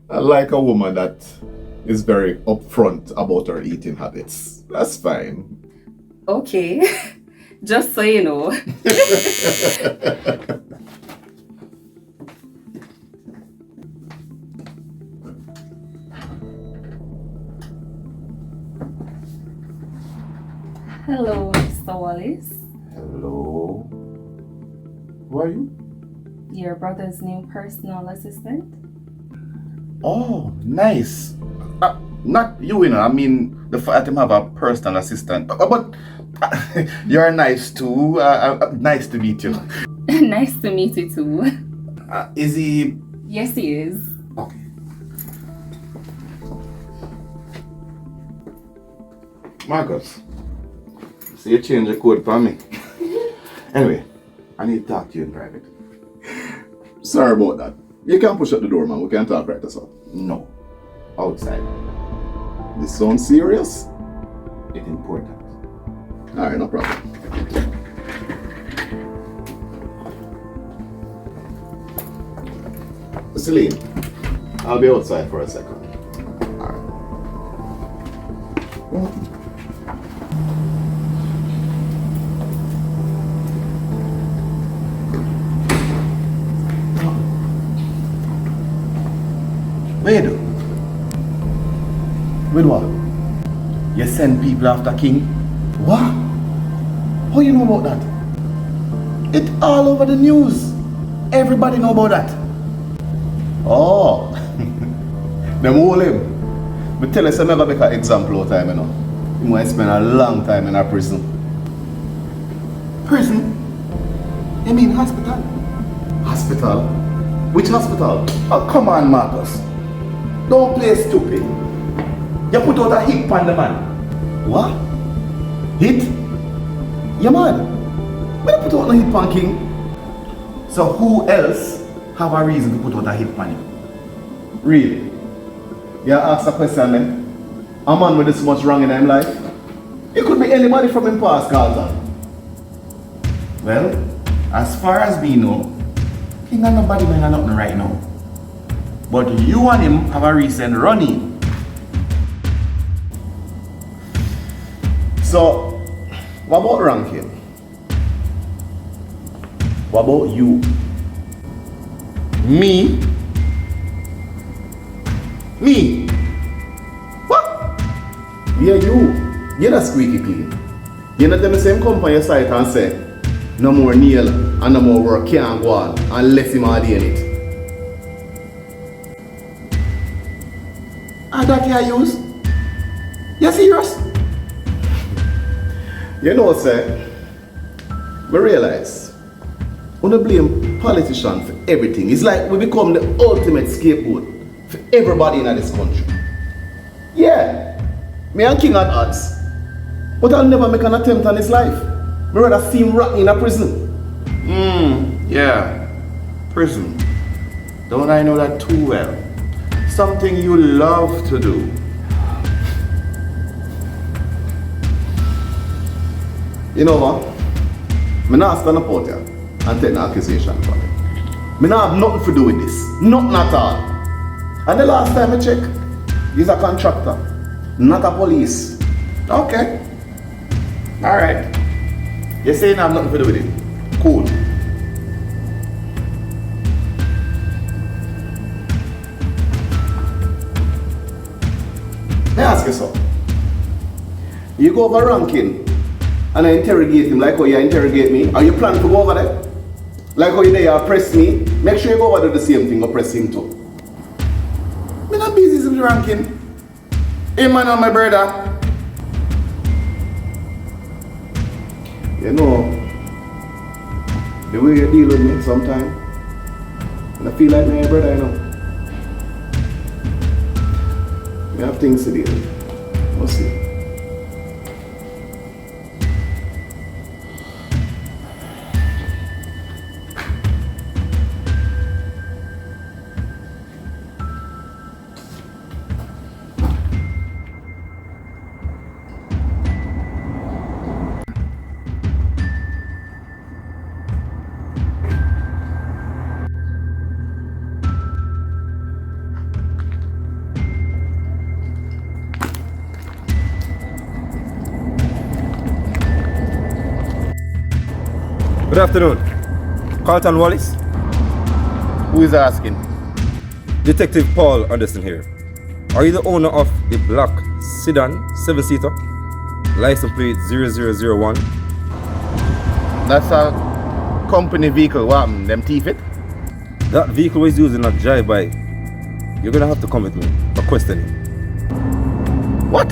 I like a woman that is very upfront about her eating habits. That's fine. Okay, just so you know. Hello, Mr. Wallace. Hello. Who are you? Your brother's new personal assistant? Oh, nice. Not you, I mean, the fact him have a personal assistant. But you're nice too. Nice to meet you. Nice to meet you too. Is he? Yes, he is. Okay. Marcus, so you change the code for me. Anyway, I need to talk to you in private. Sorry about that. You can push up the door, man. We can talk right this up. No. Outside. This sounds serious? It's important. Alright, no problem. Celine, I'll be outside for a second. Alright. Where do? With what? You send people after King? What? How you know about that? It's all over the news. Everybody know about that. Oh. Them hold him. But tell us I never make an example of time, you know. He might spend a long time in a prison. Prison? You mean hospital? Hospital? Which hospital? Oh, come on, Marcus. Don't play stupid. You put out a hit on the man. What? Hit? Yeah, man. When you put out a hit on King, so who else have a reason to put out a hit on him? Really? You ask a question then? A man with this much wrong in his life? It could be anybody from him past, Carlton. Well, as far as we know, King and nobody doing nothing right now. But you and him have a recent run-in. So, what about ranking? What about you? Me? Me? What? Yeah, you. You're not squeaky clean. You're not in the same company site and say, no more nail and no more work can't go on unless him are doing it. And that you use? You serious? You know, sir, we realize we don't blame politicians for everything. It's like we become the ultimate scapegoat for everybody in this country. Yeah, me and King at odds, but I'll never make an attempt on his life. Me rather see him rotting in a prison. Yeah, prison. Don't I know that too well? Something you love to do. You know what? I'm not stand up out here and take an accusation from it. I don't have nothing to do with this. Nothing at all. And the last time I checked, he's a contractor, not a police. Okay. Alright. You're saying I have nothing to do with it. Cool. Let me ask you something. You go over ranking and I interrogate him like how you interrogate me. Are you planning to go over there? Like how you there press me? Make sure you go over there the same thing or press him too. I'm not busy with the ranking. Him and my brother. You know, the way you deal with me sometimes, and I feel like my brother, you know. We have things to deal with. We'll see. Good afternoon. Carlton Wallace. Who is asking? Detective Paul Anderson here. Are you the owner of the black sedan 7-seater? License plate 0001. That's a company vehicle. What happened? Them thief it? That vehicle was used in a drive-by. You're gonna have to come with me for questioning. What?